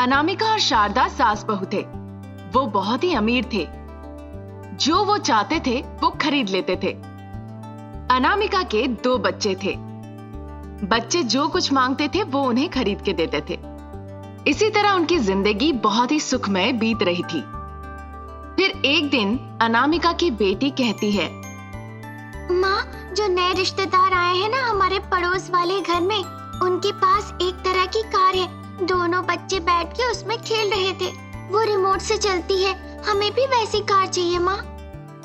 अनामिका और शारदा सास बहू थे। वो बहुत ही अमीर थे। जो वो चाहते थे वो खरीद लेते थे। अनामिका के 2 बच्चे थे। बच्चे जो कुछ मांगते थे वो उन्हें खरीद के देते थे। इसी तरह उनकी जिंदगी बहुत ही सुखमय बीत रही थी। फिर एक दिन अनामिका की बेटी कहती है, माँ, जो नए रिश्तेदार आए हैं ना हमारे पड़ोस वाले घर में, उनके पास एक तरह की कार है। दोनों बच्चे बैठ के उसमें खेल रहे थे। वो रिमोट से चलती है। हमें भी वैसी कार चाहिए माँ।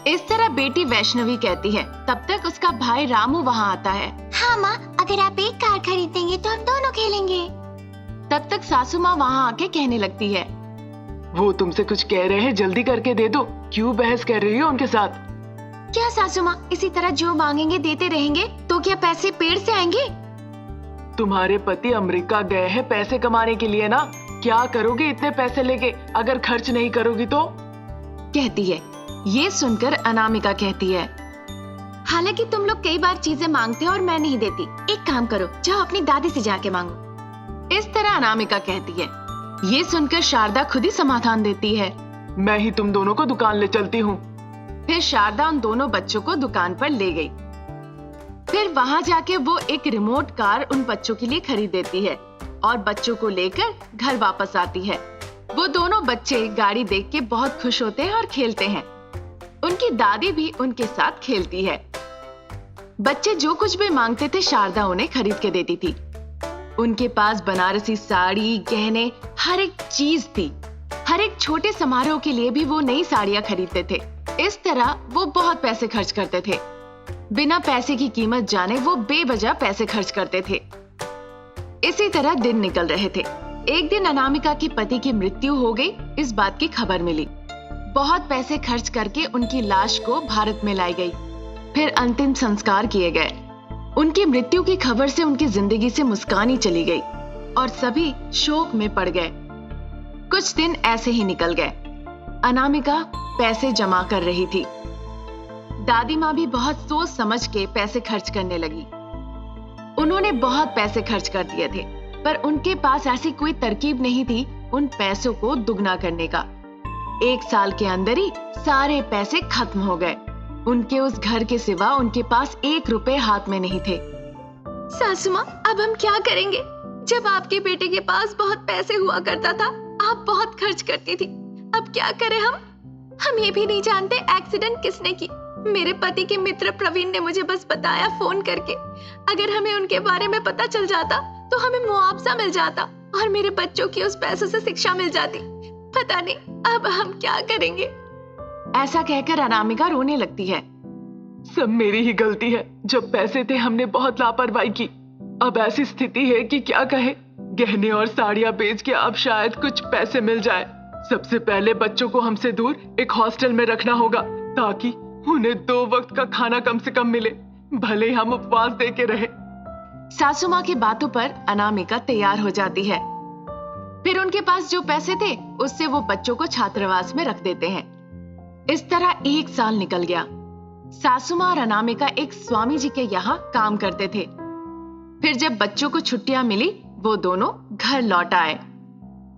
इस तरह बेटी वैष्णवी कहती है। तब तक उसका भाई रामू वहाँ आता है। हाँ माँ, अगर आप एक कार खरीदेंगे तो हम दोनों खेलेंगे। तब तक सासू माँ वहाँ आके कहने लगती है, वो तुमसे कुछ कह रहे हैं, जल्दी करके दे दो। क्यों बहस कर रही हो उनके साथ? क्या सासू माँ, इसी तरह जो मांगेंगे देते रहेंगे तो क्या पैसे पेड़ से आएंगे? तुम्हारे पति अमेरिका गए हैं पैसे कमाने के लिए ना। क्या करोगे इतने पैसे लेके अगर खर्च नहीं करोगी तो? कहती है। ये सुनकर अनामिका कहती है, हालांकि तुम लोग कई बार चीजें मांगते हो और मैं नहीं देती। एक काम करो, जाओ अपनी दादी से जाके मांगो। इस तरह अनामिका कहती है। ये सुनकर शारदा खुद ही समाधान देती है, मैं ही तुम दोनों को दुकान ले चलती हूँ। फिर शारदा उन दोनों बच्चों को दुकान पर ले गई। फिर वहां जाके वो एक रिमोट कार उन बच्चों के लिए खरीद देती है और बच्चों को लेकर घर वापस आती है। वो दोनों बच्चे गाड़ी देख के बहुत खुश होते हैं और खेलते हैं। उनकी दादी भी उनके साथ खेलती है। बच्चे जो कुछ भी मांगते थे शारदा उन्हें खरीद के देती थी। उनके पास बनारसी साड़ी, गहने, हर एक चीज थी। हर एक छोटे समारोह के लिए भी वो नई साड़ियां खरीदते थे। इस तरह वो बहुत पैसे खर्च करते थे। बिना पैसे की कीमत जाने वो बेवजह पैसे खर्च करते थे। इसी तरह दिन निकल रहे थे। एक दिन अनामिका के पति की मृत्यु हो गई। इस बात की खबर मिली। बहुत पैसे खर्च करके उनकी लाश को भारत में लाई गई। फिर अंतिम संस्कार किए गए। उनकी मृत्यु की खबर से उनकी जिंदगी से मुस्कान ही चली गई और सभी शोक में पड़ गए। कुछ दिन ऐसे ही निकल गए। अनामिका पैसे जमा कर रही थी। दादी माँ भी बहुत सोच समझ के पैसे खर्च करने लगी। उन्होंने बहुत पैसे खर्च कर दिए थे, पर उनके पास ऐसी कोई तरकीब नहीं थी उन पैसों को दुगना करने का। 1 साल के अंदर ही सारे पैसे खत्म हो गए। उनके उस घर के सिवा उनके पास 1 रुपए हाथ में नहीं थे। सासू माँ, अब हम क्या करेंगे? जब आपके बेटे के पास बहुत पैसे हुआ करता था, आप बहुत खर्च करती थी। अब क्या करें हम ये भी नहीं जानते एक्सीडेंट किसने की। मेरे पति के मित्र प्रवीण ने मुझे बस बताया फोन करके। अगर हमें उनके बारे में पता चल जाता तो हमें मुआवजा मिल जाता और मेरे बच्चों की उस पैसों से शिक्षा मिल जाती। पता नहीं अब हम क्या करेंगे। ऐसा कहकर अनामिका रोने लगती है। सब मेरी ही गलती है। जब पैसे थे हमने बहुत लापरवाही की। अब ऐसी स्थिति है कि क्या कहे। गहने और साड़ियां बेच के अब शायद कुछ पैसे मिल जाए। सबसे पहले बच्चों को हमसे दूर एक हॉस्टल में रखना होगा ताकि उन्हें 2 वक्त का खाना कम से कम मिले, भले हम उपवास दे के रहे। सासू माँ की बातों पर अनामिका तैयार हो जाती है। फिर उनके पास जो पैसे थे उससे वो बच्चों को छात्रावास में रख देते हैं। इस तरह 1 साल निकल गया। सासू माँ और अनामिका एक स्वामी जी के यहाँ काम करते थे। फिर जब बच्चों को छुट्टियां मिली वो दोनों घर लौट आए।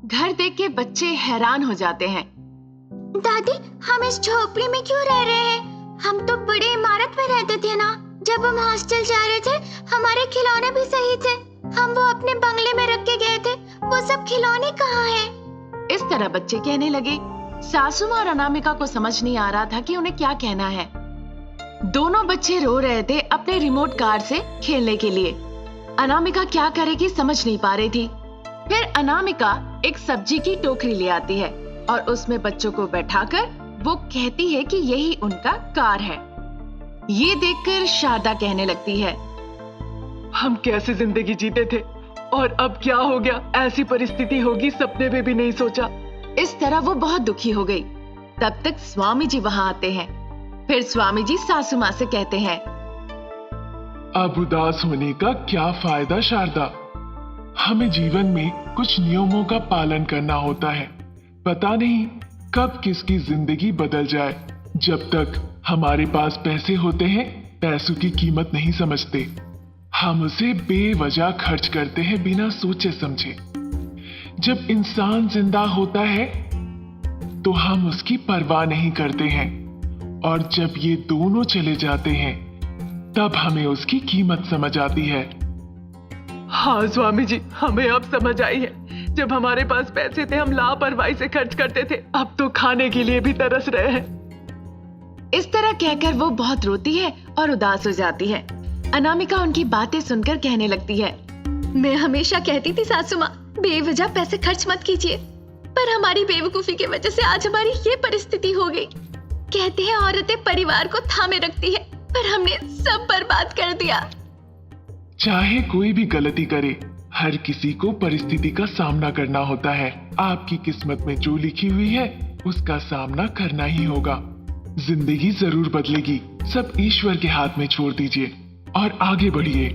घर देख के बच्चे हैरान हो जाते हैं। दादी, हम इस झोपड़ी में क्यों रह रहे हैं? हम तो बड़ी इमारत में रहते थे ना। जब हम हॉस्टल जा रहे थे हमारे खिलौने भी सही थे। हम वो अपने बंगले में रख के गए थे। वो सब खिलौने कहाँ हैं? इस तरह बच्चे कहने लगे। सासू माँ और अनामिका को समझ नहीं आ रहा था कि उन्हें क्या कहना है। दोनों बच्चे रो रहे थे अपने रिमोट कार से खेलने के लिए। अनामिका क्या करेगी समझ नहीं पा रही थी। फिर अनामिका एक सब्जी की टोकरी ले आती है और उसमें बच्चों को बैठाकर वो कहती है कि यही उनका कार है। ये देखकर शारदा कहने लगती है, हम कैसे जिंदगी जीते थे और अब क्या हो गया। ऐसी परिस्थिति होगी सपने में भी नहीं सोचा। इस तरह वो बहुत दुखी हो गई। तब तक स्वामी जी वहां आते हैं। फिर स्वामी जी सासू माँ से कहते हैं, अब उदास होने का क्या फायदा शारदा। हमें जीवन में कुछ नियमों का पालन करना होता है। पता नहीं कब किसकी जिंदगी बदल जाए। जब तक हमारे पास पैसे होते हैं पैसों की कीमत नहीं समझते। हम उसे बेवजह खर्च करते हैं बिना सोचे समझे। जब इंसान जिंदा होता है तो हम उसकी परवाह नहीं करते हैं, और जब ये दोनों चले जाते हैं तब हमें उसकी कीमत समझ आती है। हाँ स्वामी जी, हमें अब समझ आई है। जब हमारे पास पैसे थे हम लापरवाही से खर्च करते थे, अब तो खाने के लिए भी तरस रहे हैं। इस तरह कहकर वो बहुत रोती है और उदास हो जाती है। अनामिका उनकी बातें सुनकर कहने लगती है, मैं हमेशा कहती थी सासू माँ, बेवजह पैसे खर्च मत कीजिए, पर हमारी बेवकूफी की वजह से आज हमारी ये परिस्थिति हो गई। कहते हैं औरतें परिवार को थामे रखती है, पर हमने सब बर्बाद कर दिया। चाहे कोई भी गलती करे, हर किसी को परिस्थिति का सामना करना होता है। आपकी किस्मत में जो लिखी हुई है उसका सामना करना ही होगा। जिंदगी जरूर बदलेगी, सब ईश्वर के हाथ में छोड़ दीजिए और आगे बढ़िए।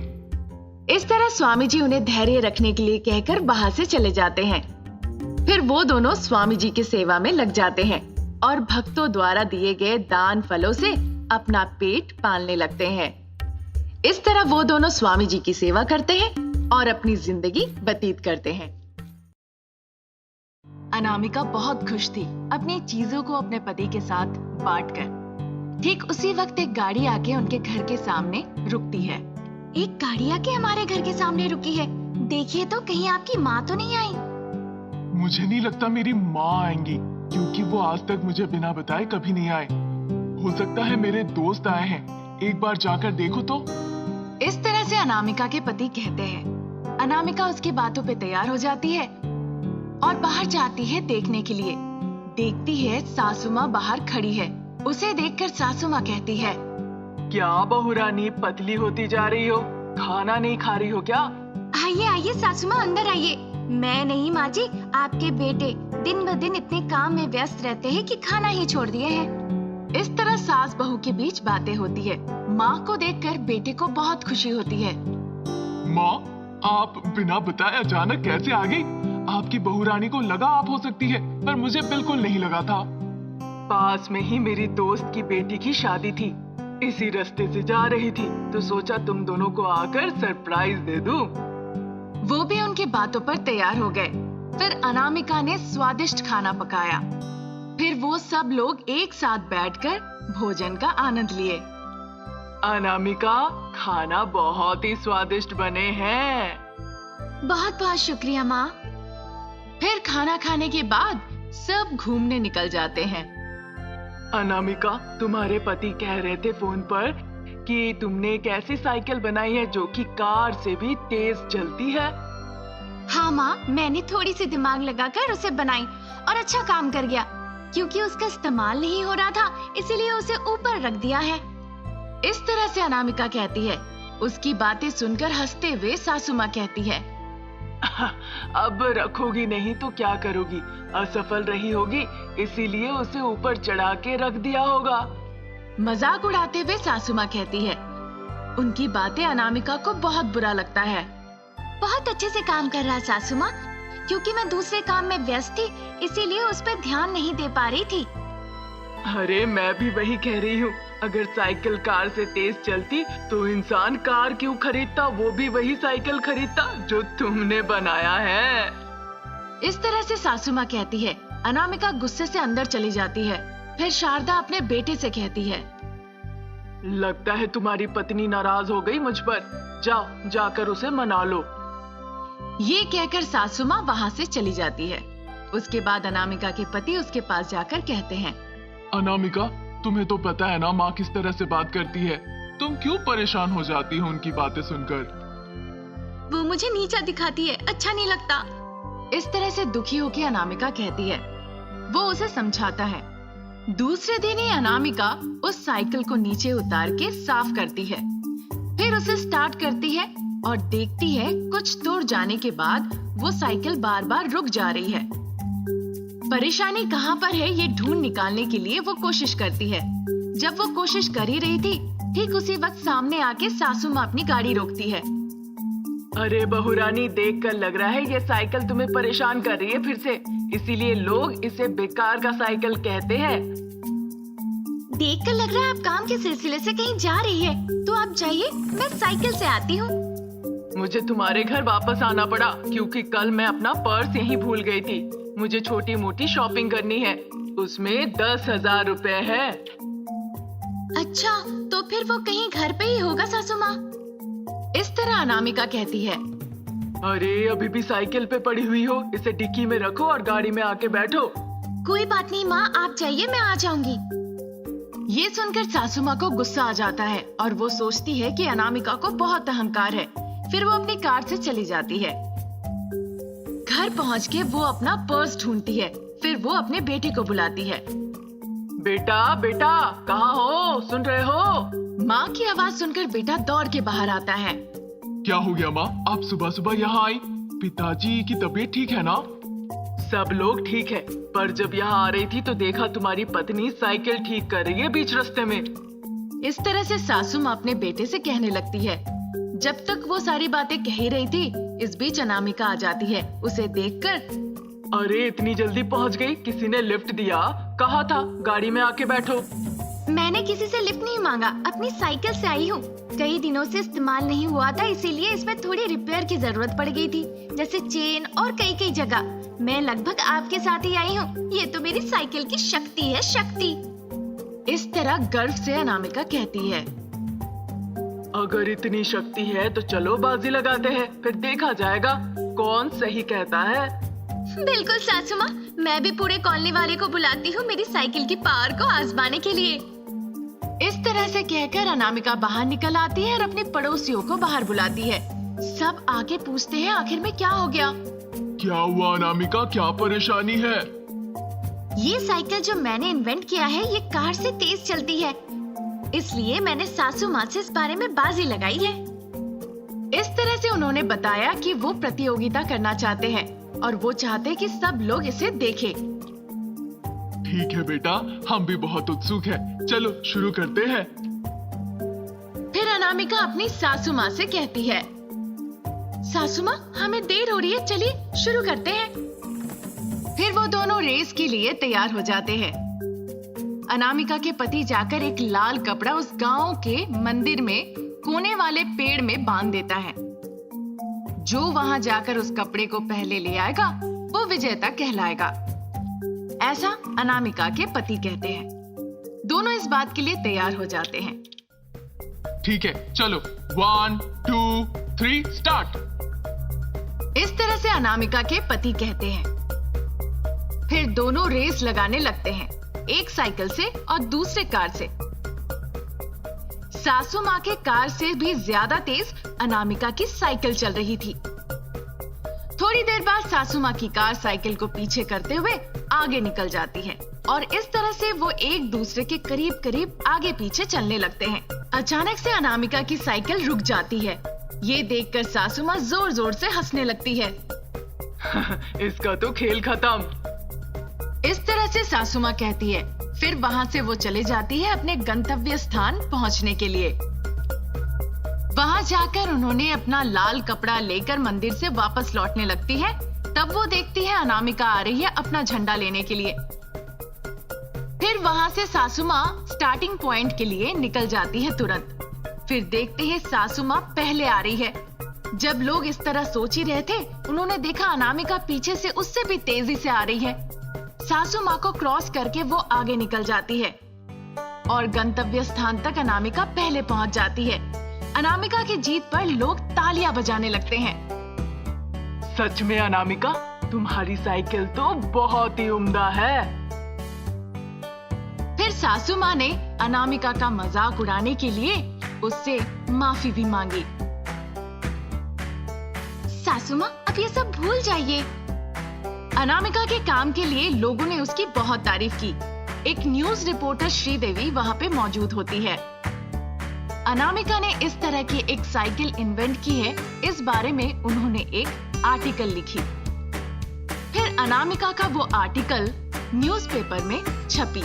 इस तरह स्वामी जी उन्हें धैर्य रखने के लिए कहकर वहां से चले जाते हैं। फिर वो दोनों स्वामी जी की सेवा में लग जाते हैं और भक्तों द्वारा दिए गए दान फलों से अपना पेट पालने लगते हैं। इस तरह वो दोनों स्वामी जी की सेवा करते हैं और अपनी जिंदगी व्यतीत करते हैं। अनामिका बहुत खुश थी अपनी चीजों को अपने पति के साथ बांटकर। ठीक उसी वक्त एक गाड़ी आके उनके घर के सामने रुकती है। एक गाड़ी आके हमारे घर के सामने रुकी है। देखिए तो कहीं आपकी माँ तो नहीं आई? मुझे नहीं लगता मेरी माँ आएंगी, क्योंकि वो आज तक मुझे बिना बताए कभी नहीं आए। हो सकता है मेरे दोस्त आए हैं, एक बार जाकर देखो तो। इस तरह से अनामिका के पति कहते हैं। अनामिका उसकी बातों पे तैयार हो जाती है और बाहर जाती है देखने के लिए। देखती है सासू माँ बाहर खड़ी है। उसे देखकर सासू माँ कहती है, क्या बहू रानी पतली होती जा रही हो? खाना नहीं खा रही हो क्या? आइए आइए सासू माँ, अंदर आइए। मैं नहीं माँ जी, आपके बेटे दिन ब दिन इतने काम में व्यस्त रहते हैं कि खाना ही छोड़ दिए हैं। इस तरह सास बहू के बीच बातें होती है। माँ को देखकर बेटे को बहुत खुशी होती है। माँ, आप बिना बताए अचानक कैसे आ गई? आपकी बहू रानी को लगा आप हो सकती है, पर मुझे बिल्कुल नहीं लगा था। पास में ही मेरी दोस्त की बेटी की शादी थी, इसी रास्ते से जा रही थी तो सोचा तुम दोनों को आकर सरप्राइज दे दूं। वो भी उनकी बातों पर तैयार हो गए। फिर अनामिका ने स्वादिष्ट खाना पकाया। फिर वो सब लोग एक साथ बैठकर भोजन का आनंद लिए। अनामिका, खाना बहुत ही स्वादिष्ट बने हैं। बहुत बहुत शुक्रिया माँ। फिर खाना खाने के बाद सब घूमने निकल जाते हैं। अनामिका, तुम्हारे पति कह रहे थे फोन पर कि तुमने एक ऐसी साइकिल बनाई है जो कि कार से भी तेज चलती है। हाँ माँ, मैंने थोड़ी सी दिमाग लगाकर उसे बनाई और अच्छा काम कर गया। क्योंकि उसका इस्तेमाल नहीं हो रहा था, इसीलिए उसे ऊपर रख दिया है। इस तरह से अनामिका कहती है। उसकी बातें सुनकर हंसते हुए सासू माँ कहती है, अब रखोगी नहीं तो क्या करोगी? असफल रही होगी, इसीलिए उसे ऊपर चढ़ा के रख दिया होगा। मजाक उड़ाते हुए सासू माँ कहती है। उनकी बातें अनामिका को बहुत बुरा लगता है। बहुत अच्छे से काम कर रहा सासू माँ, क्योंकि मैं दूसरे काम में व्यस्त थी, इसीलिए उस पर ध्यान नहीं दे पा रही थी। अरे मैं भी वही कह रही हूँ, अगर साइकिल कार से तेज चलती तो इंसान कार क्यों खरीदता? वो भी वही साइकिल खरीदता जो तुमने बनाया है। इस तरह से सासू माँ कहती है। अनामिका गुस्से से अंदर चली जाती है। फिर शारदा अपने बेटे से कहती है, लगता है तुम्हारी पत्नी नाराज हो गई मुझ पर। जाओ, जाकर उसे मना लो। ये कहकर सासू माँ वहाँ से चली जाती है। उसके बाद अनामिका के पति उसके पास जाकर कहते हैं, अनामिका, तुम्हें तो पता है ना माँ किस तरह से बात करती है। तुम क्यों परेशान हो जाती हो उनकी बातें सुनकर? वो मुझे नीचा दिखाती है, अच्छा नहीं लगता। इस तरह से दुखी होकर अनामिका कहती है। वो उसे समझाता है। दूसरे दिन ही अनामिका उस साइकिल को नीचे उतार के साफ करती है। फिर उसे स्टार्ट करती है और देखती है कुछ दूर जाने के बाद वो साइकिल बार बार रुक जा रही है। परेशानी कहाँ पर है ये ढूंढ निकालने के लिए वो कोशिश करती है। जब वो कोशिश कर ही रही थी, ठीक उसी वक्त सामने आके सासू माँ अपनी गाड़ी रोकती है। अरे बहुरानी, देख कर लग रहा है ये साइकिल तुम्हें परेशान कर रही है फिर से, इसीलिए लोग इसे बेकार का साइकिल कहते हैं। देखकर लग रहा है आप काम के सिलसिले से कहीं जा रही है, तो आप जाइए, मैं साइकिल से आती हूँ। मुझे तुम्हारे घर वापस आना पड़ा क्योंकि कल मैं अपना पर्स यहीं भूल गई थी। मुझे छोटी मोटी शॉपिंग करनी है, उसमें 10,000 रुपए है। अच्छा, तो फिर वो कहीं घर पे ही होगा सासू माँ। इस तरह अनामिका कहती है। अरे अभी भी साइकिल पे पड़ी हुई हो, इसे डिक्की में रखो और गाड़ी में आके बैठो। कोई बात नहीं माँ, आप जाइए, मैं आ जाऊंगी। ये सुनकर सासू माँ को गुस्सा आ जाता है और वो सोचती है कि अनामिका को बहुत अहंकार है। फिर वो अपनी कार से चली जाती है। घर पहुँच के वो अपना पर्स ढूंढती है। फिर वो अपने बेटे को बुलाती है। बेटा बेटा, कहाँ हो? सुन रहे हो? माँ की आवाज सुनकर बेटा दौड़ के बाहर आता है। क्या हो गया माँ, आप सुबह सुबह यहाँ आई? पिताजी की तबीयत ठीक है ना? सब लोग ठीक है, पर जब यहाँ आ रही थी तो देखा तुम्हारी पत्नी साइकिल ठीक कर रही है बीच रास्ते में। इस तरह से सासू माँ अपने बेटे से कहने लगती है। जब तक वो सारी बातें कह ही रही थी, इस बीच अनामिका आ जाती है। उसे देखकर, अरे इतनी जल्दी पहुँच गई, किसी ने लिफ्ट दिया? कहा था गाड़ी में आके बैठो। मैंने किसी से लिफ्ट नहीं मांगा, अपनी साइकिल से आई हूँ। कई दिनों से इस्तेमाल नहीं हुआ था, इसीलिए इसमें थोड़ी रिपेयर की जरूरत पड़ गई थी, जैसे चेन और कई जगह। मैं लगभग आपके साथ ही आई हूँ। ये तो मेरी साइकिल की शक्ति है, शक्ति। इस तरह गर्व से अनामिका कहती है। अगर इतनी शक्ति है तो चलो बाजी लगाते हैं, फिर देखा जाएगा कौन सही कहता है। बिल्कुल सासू माँ, मैं भी पूरे कॉलोनी वाले को बुलाती हूँ मेरी साइकिल की पावर को आजमाने के लिए। इस तरह से कहकर अनामिका बाहर निकल आती है और अपने पड़ोसियों को बाहर बुलाती है। सब आके पूछते हैं आखिर में क्या हो गया। क्या हुआ अनामिका, क्या परेशानी है? ये साइकिल जो मैंने इन्वेंट किया है, ये कार से तेज चलती है, इसलिए मैंने सासू माँ से इस बारे में बाजी लगाई है। इस तरह से उन्होंने बताया कि वो प्रतियोगिता करना चाहते हैं और वो चाहते हैं कि सब लोग इसे देखें। ठीक है बेटा, हम भी बहुत उत्सुक हैं। चलो शुरू करते हैं। फिर अनामिका अपनी सासू माँ से कहती है, सासू माँ हमें देर हो रही है, चलिए शुरू करते हैं। फिर वो दोनों रेस के लिए तैयार हो जाते हैं। अनामिका के पति जाकर एक लाल कपड़ा उस गांव के मंदिर में कोने वाले पेड़ में बांध देता है। जो वहां जाकर उस कपड़े को पहले ले आएगा वो विजेता कहलाएगा, ऐसा अनामिका के पति कहते हैं। दोनों इस बात के लिए तैयार हो जाते हैं। ठीक है, चलो 1, 2, 3 स्टार्ट। इस तरह से अनामिका के पति कहते हैं। फिर दोनों रेस लगाने लगते हैं, एक साइकिल से और दूसरे कार से। सासू माँ के कार से भी ज्यादा तेज अनामिका की साइकिल चल रही थी। थोड़ी देर बाद सासू माँ की कार साइकिल को पीछे करते हुए आगे निकल जाती है और इस तरह से वो एक दूसरे के करीब करीब आगे पीछे चलने लगते हैं। अचानक से अनामिका की साइकिल रुक जाती है। ये देखकर सासू माँ जोर जोर से हंसने लगती है। इसका तो खेल खत्म। इस तरह से सासू माँ कहती है। फिर वहाँ से वो चले जाती है अपने गंतव्य स्थान पहुँचने के लिए। वहाँ जाकर उन्होंने अपना लाल कपड़ा लेकर मंदिर से वापस लौटने लगती है। तब वो देखती है अनामिका आ रही है अपना झंडा लेने के लिए। फिर वहाँ से सासू माँ स्टार्टिंग पॉइंट के लिए निकल जाती है तुरंत। फिर देखते हैं सासू माँ पहले आ रही है। जब लोग इस तरह सोच ही रहे थे, उन्होंने देखा अनामिका पीछे से उससे भी तेजी से आ रही है। सासू माँ को क्रॉस करके वो आगे निकल जाती है और गंतव्य स्थान तक अनामिका पहले पहुँच जाती है। अनामिका की जीत पर लोग तालियां बजाने लगते हैं। सच में अनामिका, तुम्हारी साइकिल तो बहुत ही उम्दा है। फिर सासू माँ ने अनामिका का मजाक उड़ाने के लिए उससे माफी भी मांगी। सासू माँ, अब ये सब भूल जाइए। अनामिका के काम के लिए लोगों ने उसकी बहुत तारीफ की। एक न्यूज रिपोर्टर श्रीदेवी वहाँ पे मौजूद होती है। अनामिका ने इस तरह की एक साइकिल इन्वेंट की है, इस बारे में उन्होंने एक आर्टिकल लिखी। फिर अनामिका का वो आर्टिकल न्यूज़पेपर में छपी।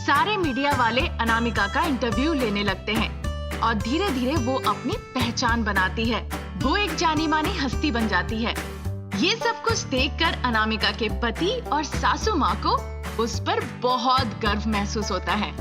सारे मीडिया वाले अनामिका का इंटरव्यू लेने लगते हैं और धीरे धीरे वो अपनी पहचान बनाती है। वो एक जानी मानी हस्ती बन जाती है। ये सब कुछ देखकर अनामिका के पति और सासू माँ को उस पर बहुत गर्व महसूस होता है।